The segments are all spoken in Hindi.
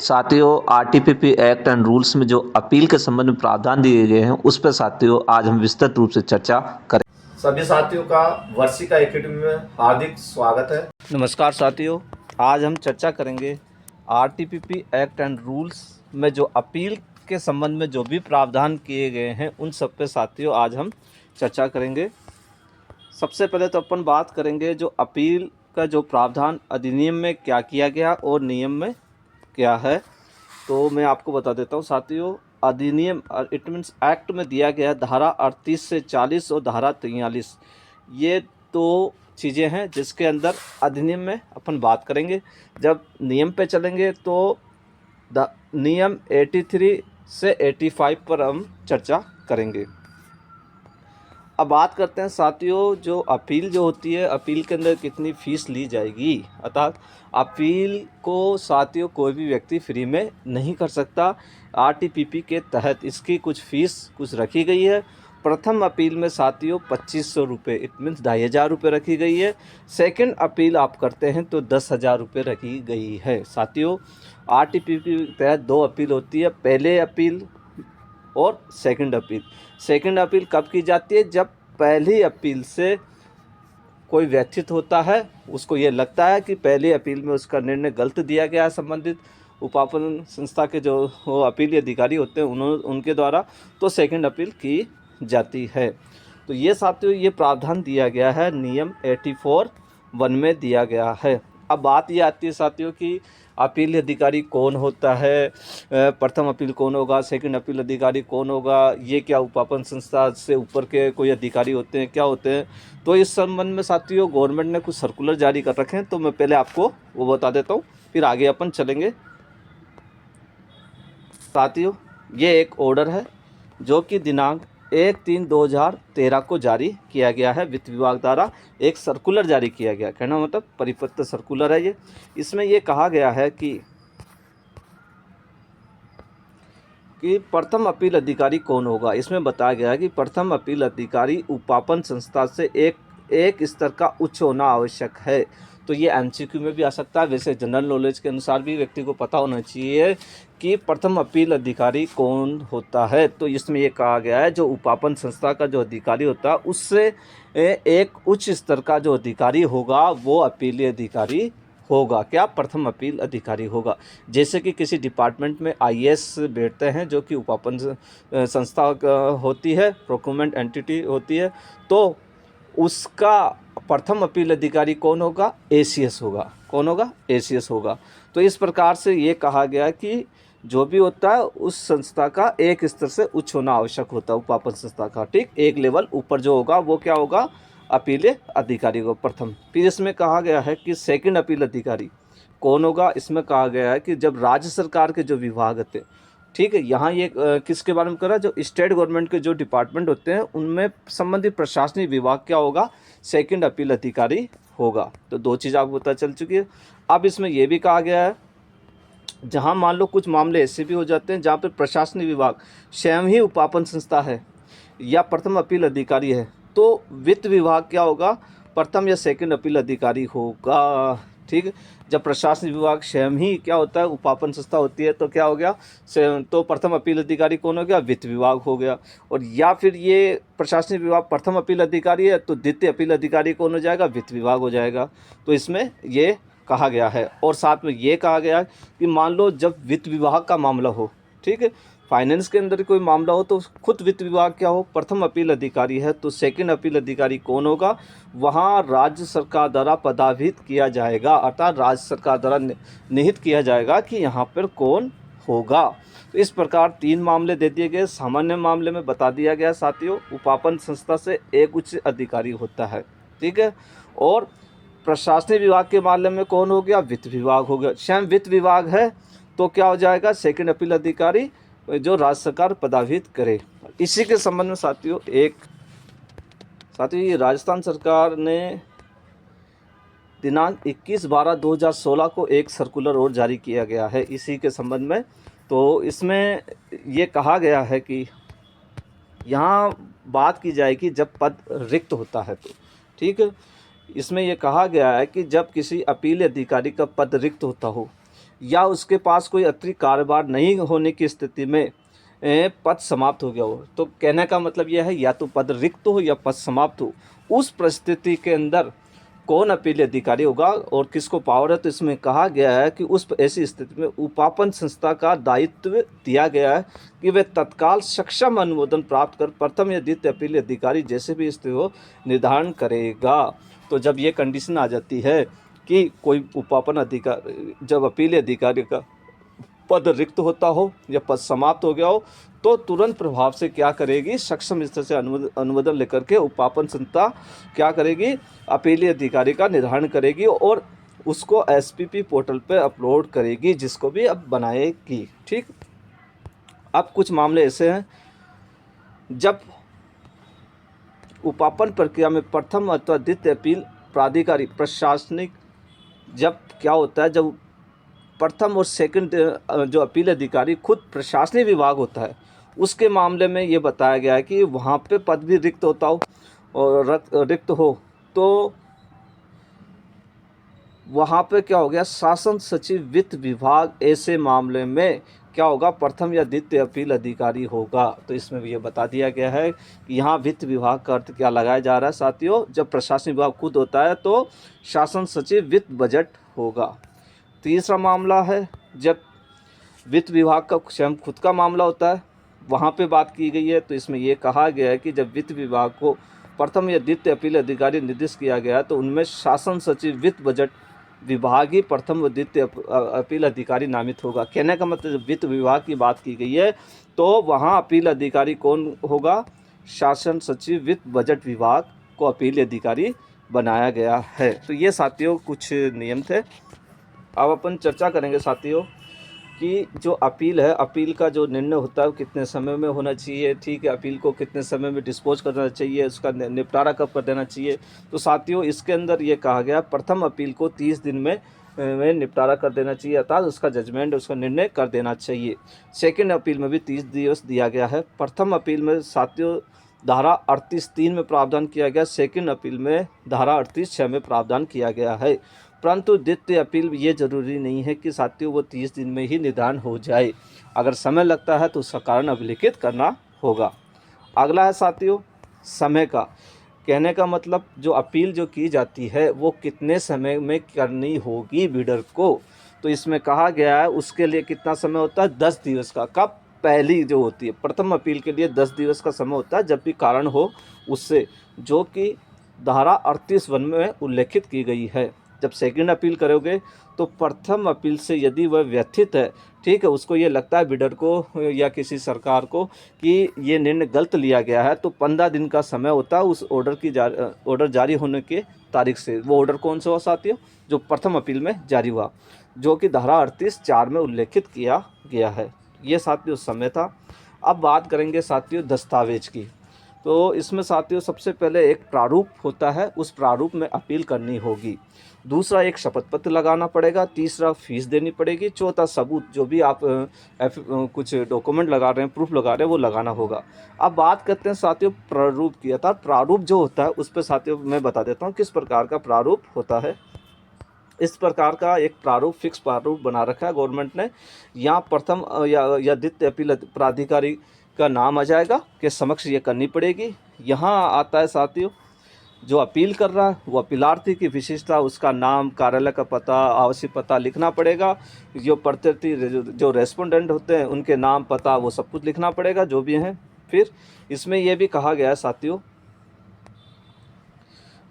साथियों, आरटीपीपी एक्ट एंड रूल्स में जो अपील के संबंध में प्रावधान दिए गए हैं उस पर साथियों आज हम विस्तृत रूप से चर्चा करें। सभी साथियों का वर्षिका एकेडमी में हार्दिक स्वागत है। नमस्कार साथियों, आज हम चर्चा करेंगे आरटीपीपी एक्ट एंड रूल्स में जो अपील के संबंध में जो भी प्रावधान किए गए हैं उन सब पे साथियों आज हम चर्चा करेंगे। सबसे पहले तो अपन बात करेंगे जो अपील का जो प्रावधान अधिनियम में क्या किया गया और नियम में क्या है। तो मैं आपको बता देता हूँ साथियों, अधिनियम इट मीन्स एक्ट में दिया गया धारा 38 से 40 और धारा 43, ये दो चीज़ें हैं जिसके अंदर अधिनियम में अपन बात करेंगे। जब नियम पे चलेंगे तो नियम 83 से 85 पर हम चर्चा करेंगे। अब बात करते हैं साथियों, जो अपील जो होती है, अपील के अंदर कितनी फ़ीस ली जाएगी। अर्थात अपील को साथियों कोई भी व्यक्ति फ्री में नहीं कर सकता। आरटीपीपी के तहत इसकी कुछ फ़ीस कुछ रखी गई है। प्रथम अपील में साथियों 2500 रुपये, इट मीन्स 2500 रुपये रखी गई है। सेकंड अपील आप करते हैं तो 10,000 रुपये रखी गई है। साथियों, आरटीपीपी के तहत दो अपील होती है, पहले अपील और सेकंड अपील। सेकंड अपील कब की जाती है? जब पहली अपील से कोई व्यथित होता है, उसको ये लगता है कि पहली अपील में उसका निर्णय गलत दिया गया है संबंधित उपापन संस्था के जो वो अपीली अधिकारी होते हैं उनके द्वारा, तो सेकंड अपील की जाती है। तो ये साथियों ये प्रावधान दिया गया है, नियम 84(1) में दिया गया है। अब बात ये आती है साथियों कि अपील अधिकारी कौन होता है, प्रथम अपील कौन होगा, सेकंड अपील अधिकारी कौन होगा, ये क्या उपापन संस्था से ऊपर के कोई अधिकारी होते हैं, क्या होते हैं। तो इस संबंध में साथियों गवर्नमेंट ने कुछ सर्कुलर जारी कर रखे हैं, तो मैं पहले आपको वो बता देता हूँ, फिर आगे अपन चलेंगे। साथियों ये एक ऑर्डर है जो कि दिनांक 1/3/2013 को जारी किया गया है। वित्त विभाग द्वारा एक सर्कुलर जारी किया गया, कहना मतलब परिपत्र सर्कुलर है ये। इसमें ये कहा गया है कि प्रथम अपील अधिकारी कौन होगा। इसमें बताया गया है कि प्रथम अपील अधिकारी उपापन संस्था से एक स्तर का उच्च होना आवश्यक है। तो ये एमसीक्यू में भी आ सकता है। वैसे जनरल नॉलेज के अनुसार भी व्यक्ति को पता होना चाहिए कि प्रथम अपील अधिकारी कौन होता है। तो इसमें ये कहा गया है जो उपापन संस्था का जो अधिकारी होता है उससे एक उच्च स्तर का जो अधिकारी होगा वो अपीली अधिकारी होगा। क्या? प्रथम अपील अधिकारी होगा। जैसे कि किसी डिपार्टमेंट में आईएएस बैठते हैं जो कि उपापन संस्था होती है, प्रोक्योरमेंट एंटिटी होती है, तो उसका प्रथम अपील अधिकारी कौन होगा? एसीएस होगा। कौन होगा? एसीएस होगा। तो इस प्रकार से ये कहा गया कि जो भी होता है उस संस्था का एक स्तर से उच्च होना आवश्यक होता है, उपापन संस्था का। ठीक, एक लेवल ऊपर जो होगा वो क्या होगा? अपील अधिकारी को प्रथम। फिर इसमें कहा गया है कि सेकंड अपील अधिकारी कौन होगा। इसमें कहा गया है कि जब राज्य सरकार के जो विभाग होते हैं, ठीक है, यहाँ ये किसके बारे में कर रहा है? जो स्टेट गवर्नमेंट के जो डिपार्टमेंट होते हैं उनमें संबंधित प्रशासनिक विभाग क्या होगा? सेकंड अपील अधिकारी होगा। तो दो चीज़ आपको पता चल चुकी है। अब इसमें यह भी कहा गया है जहाँ मान लो कुछ मामले ऐसे भी हो जाते हैं जहाँ पर प्रशासनिक विभाग स्वयं ही उपापन संस्था है या प्रथम अपील अधिकारी है, तो वित्त विभाग क्या होगा? प्रथम या सेकंड अपील अधिकारी होगा। ठीक, जब प्रशासनिक विभाग स्वयं ही क्या होता है? उपापन संस्था होती है, तो क्या हो गया? तो प्रथम अपील अधिकारी कौन हो गया? वित्त विभाग हो गया। और या फिर ये प्रशासनिक विभाग प्रथम अपील अधिकारी है तो द्वितीय अपील अधिकारी कौन हो जाएगा? वित्त विभाग हो जाएगा। तो इसमें ये कहा गया है। और साथ में ये कहा गया है कि मान लो जब वित्त विभाग का मामला हो, ठीक है, फाइनेंस के अंदर कोई मामला हो, तो खुद वित्त विभाग क्या हो? प्रथम अपील अधिकारी है, तो सेकंड अपील अधिकारी कौन होगा? वहाँ राज्य सरकार द्वारा पदाभित किया जाएगा, अर्थात राज्य सरकार द्वारा निहित किया जाएगा कि यहाँ पर कौन होगा। तो इस प्रकार तीन मामले दे दिए गए। सामान्य मामले में बता दिया गया साथियों उपापन संस्था से एक उच्च अधिकारी होता है, ठीक है। और प्रशासनिक विभाग के मामले में कौन हो गया? वित्त विभाग हो गया। स्वयं वित्त विभाग है तो क्या हो जाएगा? सेकंड अपील अधिकारी जो राज्य सरकार पदाभित करे। इसी के संबंध में साथियों ये राजस्थान सरकार ने दिनांक 21/12/2016 को एक सर्कुलर और जारी किया गया है इसी के संबंध में। तो इसमें ये कहा गया है कि यहाँ बात की जाएगी जब पद रिक्त होता है, तो ठीक है। इसमें यह कहा गया है कि जब किसी अपील अधिकारी का पद रिक्त होता हो या उसके पास कोई अतिरिक्त कारोबार नहीं होने की स्थिति में पद समाप्त हो गया हो। तो कहने का मतलब यह है या तो पद रिक्त हो या पद समाप्त हो, उस परिस्थिति के अंदर कौन अपील अधिकारी होगा और किसको पावर है। तो इसमें कहा गया है कि उस ऐसी स्थिति में उपापन संस्था का दायित्व दिया गया है कि वे तत्काल सक्षम अनुमोदन प्राप्त कर प्रथम या द्वितीय अपील अधिकारी जैसे भी स्थिति हो निर्धारण करेगा। तो जब ये कंडीशन आ जाती है कि कोई उपापन अधिकारी, जब अपील अधिकारी का पद रिक्त होता हो या पद समाप्त हो गया हो, तो तुरंत प्रभाव से क्या करेगी, सक्षम स्तर से अनुमोदन लेकर के उपापन संस्था क्या करेगी, अपीली अधिकारी का निर्धारण करेगी और उसको एसपीपी पोर्टल पे अपलोड करेगी, जिसको भी अब बनाएगी। ठीक, अब कुछ मामले ऐसे हैं जब उपापन प्रक्रिया में प्रथम अथवा द्वितीय अपील प्राधिकारी प्रशासनिक, जब क्या होता है, जब प्रथम और सेकंड जो अपील अधिकारी खुद प्रशासनिक विभाग होता है, उसके मामले में ये बताया गया है कि वहाँ पे पद भी रिक्त होता हो और रिक्त हो, तो वहाँ पे क्या हो गया, शासन सचिव वित्त विभाग ऐसे मामले में क्या होगा, प्रथम या द्वितीय अपील अधिकारी होगा। तो इसमें भी ये बता दिया गया है कि यहाँ वित्त विभाग का अर्थ क्या लगाया जा रहा है साथियों, जब प्रशासनिक विभाग खुद होता है तो शासन सचिव वित्त बजट होगा। तीसरा मामला है जब वित्त विभाग का स्वयं खुद का मामला होता है, वहाँ पे बात की गई है। तो इसमें ये कहा गया है कि जब वित्त विभाग को प्रथम या द्वितीय अपील अधिकारी निर्दिष्ट किया गया तो उनमें शासन सचिव वित्त बजट विभाग ही प्रथम व द्वितीय अपील अधिकारी नामित होगा। कहने का मतलब वित्त विभाग की बात की गई है तो वहाँ अपील अधिकारी कौन होगा, शासन सचिव वित्त बजट विभाग को अपील अधिकारी बनाया गया है। तो ये साथियों कुछ नियम थे। अब अपन चर्चा करेंगे साथियों कि जो अपील है, अपील का जो निर्णय होता है वो कितने समय में होना चाहिए। ठीक है, अपील को कितने समय में डिस्पोज करना चाहिए, उसका निपटारा कब कर देना चाहिए। तो साथियों इसके अंदर ये कहा गया प्रथम अपील को 30 दिन में निपटारा कर देना चाहिए, अर्थात उसका जजमेंट, उसका निर्णय कर देना चाहिए। सेकंड अपील में भी 30 दिवस दिया गया है। प्रथम अपील में साथियों धारा 38(3) में प्रावधान किया गया, सेकंड अपील में धारा 38(6) में प्रावधान किया गया है। परंतु द्वितीय अपील ये जरूरी नहीं है कि साथियों वो 30 दिन में ही निदान हो जाए। अगर समय लगता है तो उसका कारण अभिलिखित करना होगा। अगला है साथियों समय का। कहने का मतलब जो अपील जो की जाती है वो कितने समय में करनी होगी बिडर को। तो इसमें कहा गया है उसके लिए कितना समय होता है, 10 दिवस का। कब, पहली जो होती है प्रथम अपील के लिए 10 दिवस का समय होता है, जब भी कारण हो उससे, जो कि धारा 38(1) में उल्लेखित की गई है। जब सेकंड अपील करोगे तो प्रथम अपील से यदि वह व्यथित है, ठीक है, उसको ये लगता है बिडर को या किसी सरकार को कि ये निर्णय गलत लिया गया है, तो 15 दिन का समय होता है उस ऑर्डर जारी होने के तारीख से। वो ऑर्डर कौन सा हुआ साथियों, जो प्रथम अपील में जारी हुआ, जो कि धारा 38(4) में उल्लेखित किया गया है। ये साथियों समय था। अब बात करेंगे साथियों दस्तावेज की। तो इसमें साथियों सबसे पहले एक प्रारूप होता है, उस प्रारूप में अपील करनी होगी। दूसरा एक शपथ पत्र लगाना पड़ेगा। तीसरा फीस देनी पड़ेगी। चौथा सबूत, जो भी आप कुछ डॉक्यूमेंट लगा रहे हैं, प्रूफ लगा रहे हैं, वो लगाना होगा। अब बात करते हैं साथियों प्रारूप की। अर्थात प्रारूप जो होता है उस पर साथियों मैं बता देता हूँ किस प्रकार का प्रारूप होता है। इस प्रकार का एक प्रारूप, फिक्स प्रारूप बना रखा है गवर्नमेंट ने। यहाँ प्रथम या द्वितीय अपील प्राधिकारी का नाम आ जाएगा कि समक्ष ये करनी पड़ेगी। यहाँ आता है साथियों जो अपील कर रहा है वो अपीलार्थी की विशेषता, उसका नाम, कार्यालय का पता, आवश्यक पता लिखना पड़ेगा। जो प्रत्यर्थी जो रेस्पोंडेंट होते हैं उनके नाम, पता, वो सब कुछ लिखना पड़ेगा जो भी हैं। फिर इसमें यह भी कहा गया है साथियों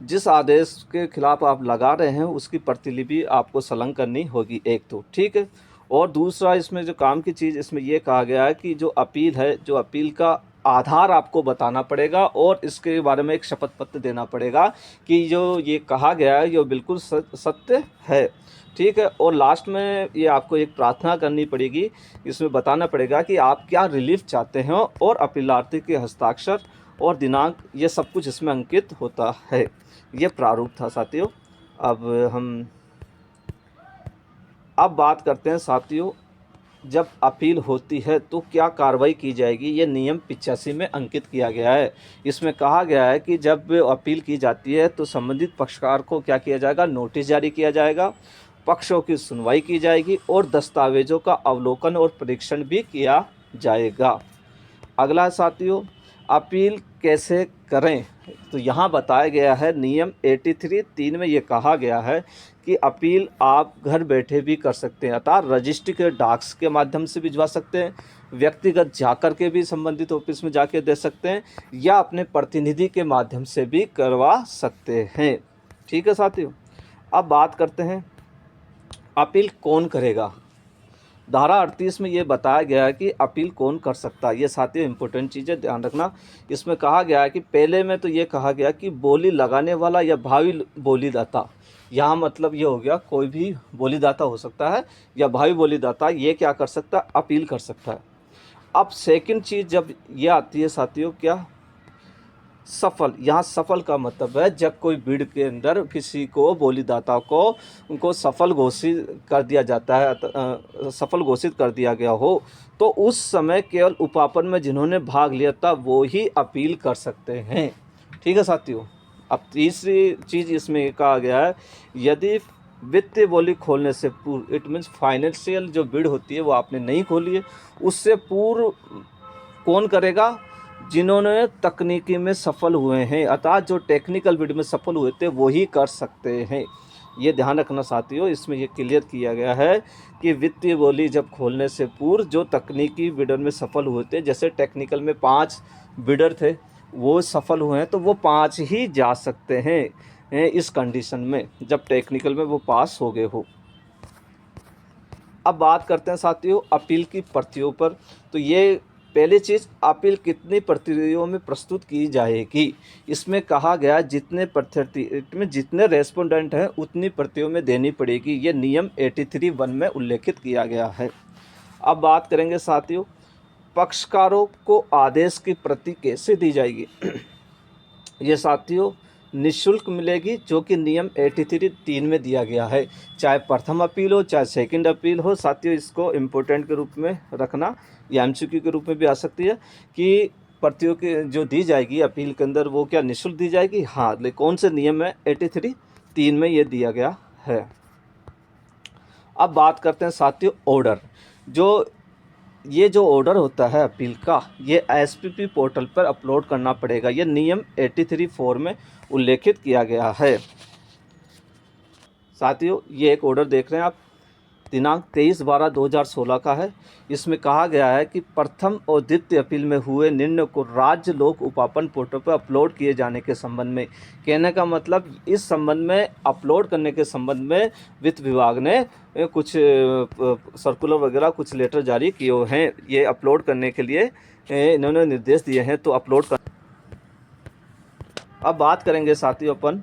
जिस आदेश के खिलाफ आप लगा रहे हैं उसकी प्रतिलिपि आपको संलग्न करनी होगी, एक तो ठीक है। और दूसरा इसमें जो काम की चीज़ इसमें यह कहा गया है कि जो अपील है, जो अपील का आधार आपको बताना पड़ेगा और इसके बारे में एक शपथ पत्र देना पड़ेगा कि जो ये कहा गया है ये बिल्कुल सत्य है, ठीक है। और लास्ट में ये आपको एक प्रार्थना करनी पड़ेगी, इसमें बताना पड़ेगा कि आप क्या रिलीफ चाहते हैं और अपीलार्थी के हस्ताक्षर और दिनांक, ये सब कुछ इसमें अंकित होता है। ये प्रारूप था साथियों। अब बात करते हैं साथियों जब अपील होती है तो क्या कार्रवाई की जाएगी। ये नियम 85 में अंकित किया गया है। इसमें कहा गया है कि जब अपील की जाती है तो संबंधित पक्षकार को क्या किया जाएगा, नोटिस जारी किया जाएगा। पक्षों की सुनवाई की जाएगी और दस्तावेजों का अवलोकन और परीक्षण भी किया जाएगा। अगला है साथियों, अपील कैसे करें। तो यहाँ बताया गया है नियम 83(3) में ये कहा गया है कि अपील आप घर बैठे भी कर सकते हैं, अर्थात रजिस्ट्री के डाक के माध्यम से भिजवा सकते हैं, व्यक्तिगत जाकर के भी संबंधित ऑफिस में जाके दे सकते हैं, या अपने प्रतिनिधि के माध्यम से भी करवा सकते हैं। ठीक है साथियों, अब बात करते हैं अपील कौन करेगा। धारा 38 में ये बताया गया है कि अपील कौन कर सकता है। ये साथियों इंपॉर्टेंट चीज़ें ध्यान रखना। इसमें कहा गया है कि पहले में तो ये कहा गया कि बोली लगाने वाला या भावी बोलीदाता, यहाँ मतलब ये हो गया कोई भी बोलीदाता हो सकता है या भावी बोलीदाता, ये क्या कर सकता है, अपील कर सकता है। अब सेकंड चीज़ जब ये आती है साथियों, क्या, सफल। यहाँ सफल का मतलब है जब कोई बिड के अंदर किसी को बोलीदाता को उनको सफल घोषित कर दिया जाता है, सफल घोषित कर दिया गया हो, तो उस समय केवल उपापन में जिन्होंने भाग लिया था वो ही अपील कर सकते हैं। ठीक है साथियों। अब तीसरी चीज़ इसमें कहा गया है, यदि वित्तीय बोली खोलने से पूर्व, इट मीन्स फाइनेंशियल जो बिड होती है वो आपने नहीं खोली है, उससे पूर्व कौन करेगा, जिन्होंने तकनीकी में सफल हुए हैं, अर्थात जो टेक्निकल बिड में सफल हुए थे वो ही कर सकते हैं। ये ध्यान रखना साथियों, इसमें ये क्लियर किया गया है कि वित्तीय बोली जब खोलने से पूर्व जो तकनीकी बिडर में सफल हुए थे, जैसे टेक्निकल में 5 बिडर थे वो सफल हुए हैं, तो वो 5 ही जा सकते हैं इस कंडीशन में जब टेक्निकल में वो पास हो गए हो। अब बात करते हैं साथियों अपील की प्रतियों पर। तो ये पहली चीज़, अपील कितनी प्रतियों में प्रस्तुत की जाएगी। इसमें कहा गया जितने प्रत्यर्थी में जितने रेस्पोंडेंट हैं उतनी प्रतियों में देनी पड़ेगी। ये नियम 83(1) में उल्लेखित किया गया है। अब बात करेंगे साथियों पक्षकारों को आदेश की प्रति कैसे दी जाएगी। ये साथियों निःशुल्क मिलेगी, जो कि नियम 83(3) में दिया गया है। चाहे प्रथम अपील हो चाहे सेकंड अपील हो साथियों, इसको इम्पोर्टेंट के रूप में रखना, या एमसीक्यू के रूप में भी आ सकती है कि प्रतियों की जो दी जाएगी अपील के अंदर वो क्या निःशुल्क दी जाएगी। हाँ, लेकिन कौन से नियम में 83(3) में ये दिया गया है। अब बात करते हैं साथियों ऑर्डर। ये जो ऑर्डर होता है अपील का, ये एसपीपी पोर्टल पर अपलोड करना पड़ेगा। ये नियम 83(4) में उल्लेखित किया गया है। साथियों ये एक ऑर्डर देख रहे हैं आप, दिनांक 23/12/2016 का है। इसमें कहा गया है कि प्रथम और द्वितीय अपील में हुए निर्णय को राज्य लोक उपापन पोर्टल पर अपलोड किए जाने के संबंध में, कहने का मतलब इस संबंध में अपलोड करने के संबंध में वित्त विभाग ने कुछ सर्कुलर वगैरह कुछ लेटर जारी किए हैं। ये अपलोड करने के लिए इन्होंने निर्देश दिए हैं, तो अपलोड कर। अब बात करेंगे साथियों अपन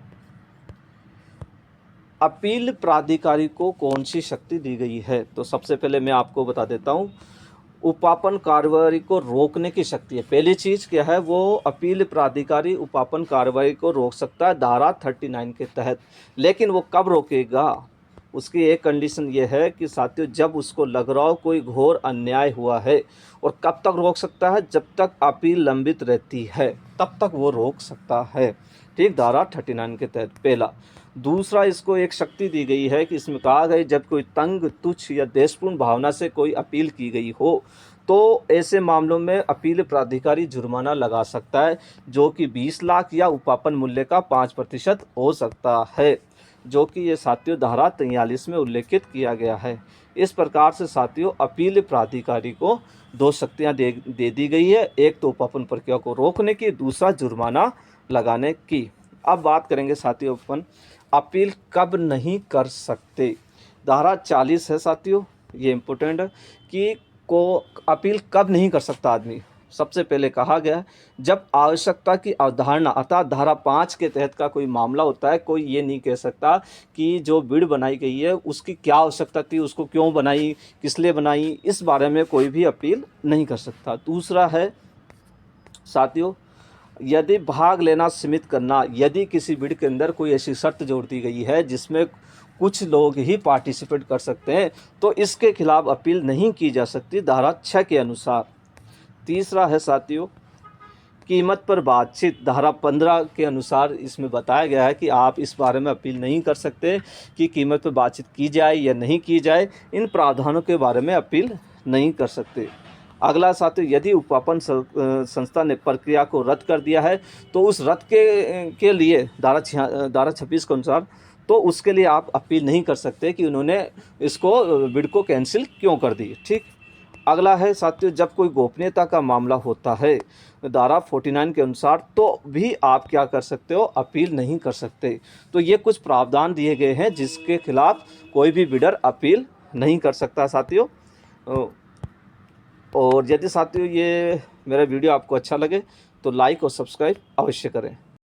अपील प्राधिकारी को कौन सी शक्ति दी गई है। तो सबसे पहले मैं आपको बता देता हूँ, उपापन कार्रवाई को रोकने की शक्ति है। पहली चीज़ क्या है, वो अपील प्राधिकारी उपापन कार्रवाई को रोक सकता है धारा 39 के तहत। लेकिन वो कब रोकेगा, उसकी एक कंडीशन ये है कि साथियों जब उसको लग रहा हो कोई घोर अन्याय हुआ है। और कब तक रोक सकता है, जब तक अपील लंबित रहती है तब तक वो रोक सकता है। ठीक, धारा 39 के तहत पहला। दूसरा, इसको एक शक्ति दी गई है कि इसमें कहा गया जब कोई तंग, तुच्छ या देशपूर्ण भावना से कोई अपील की गई हो तो ऐसे मामलों में अपील प्राधिकारी जुर्माना लगा सकता है, जो कि 20 लाख या उपापन मूल्य का 5% हो सकता है, जो कि ये साथियों धारा 43 में उल्लेखित किया गया है। इस प्रकार से साथियों अपील प्राधिकारी को 2 शक्तियाँ दे दी गई है, एक तो उपापन प्रक्रिया को रोकने की, दूसरा जुर्माना लगाने की। अब बात करेंगे साथियों अपन अपील कब नहीं कर सकते। धारा 40 है साथियों, ये इम्पोर्टेंट है कि को अपील कब नहीं कर सकता आदमी। सबसे पहले कहा गया जब आवश्यकता की अवधारणा, अर्थात धारा 5 के तहत का कोई मामला होता है, कोई ये नहीं कह सकता कि जो बिड बनाई गई है उसकी क्या आवश्यकता थी, उसको क्यों बनाई, किस लिए बनाई, इस बारे में कोई भी अपील नहीं कर सकता। दूसरा है साथियों यदि भाग लेना सीमित करना, यदि किसी बिड के अंदर कोई ऐसी शर्त जोड़ दी गई है जिसमें कुछ लोग ही पार्टिसिपेट कर सकते हैं तो इसके खिलाफ अपील नहीं की जा सकती धारा 6 के अनुसार। तीसरा है साथियों कीमत पर बातचीत धारा 15 के अनुसार इसमें बताया गया है कि आप इस बारे में अपील नहीं कर सकते कि कीमत पर बातचीत की जाए या नहीं की जाए। इन प्रावधानों के बारे में अपील नहीं कर सकते। अगला साथियों, यदि उपापन संस्था ने प्रक्रिया को रद्द कर दिया है तो उस रद्द के लिए धारा 26 के अनुसार तो उसके लिए आप अपील नहीं कर सकते कि उन्होंने इसको बिड को कैंसिल क्यों कर दी। ठीक। अगला है साथियों, जब कोई गोपनीयता का मामला होता है धारा 49 के अनुसार तो भी आप क्या कर सकते हो, अपील नहीं कर सकते। तो ये कुछ प्रावधान दिए गए हैं जिसके खिलाफ कोई भी बिडर अपील नहीं कर सकता साथियों। और यदि साथियों ये मेरा वीडियो आपको अच्छा लगे तो लाइक और सब्सक्राइब अवश्य करें।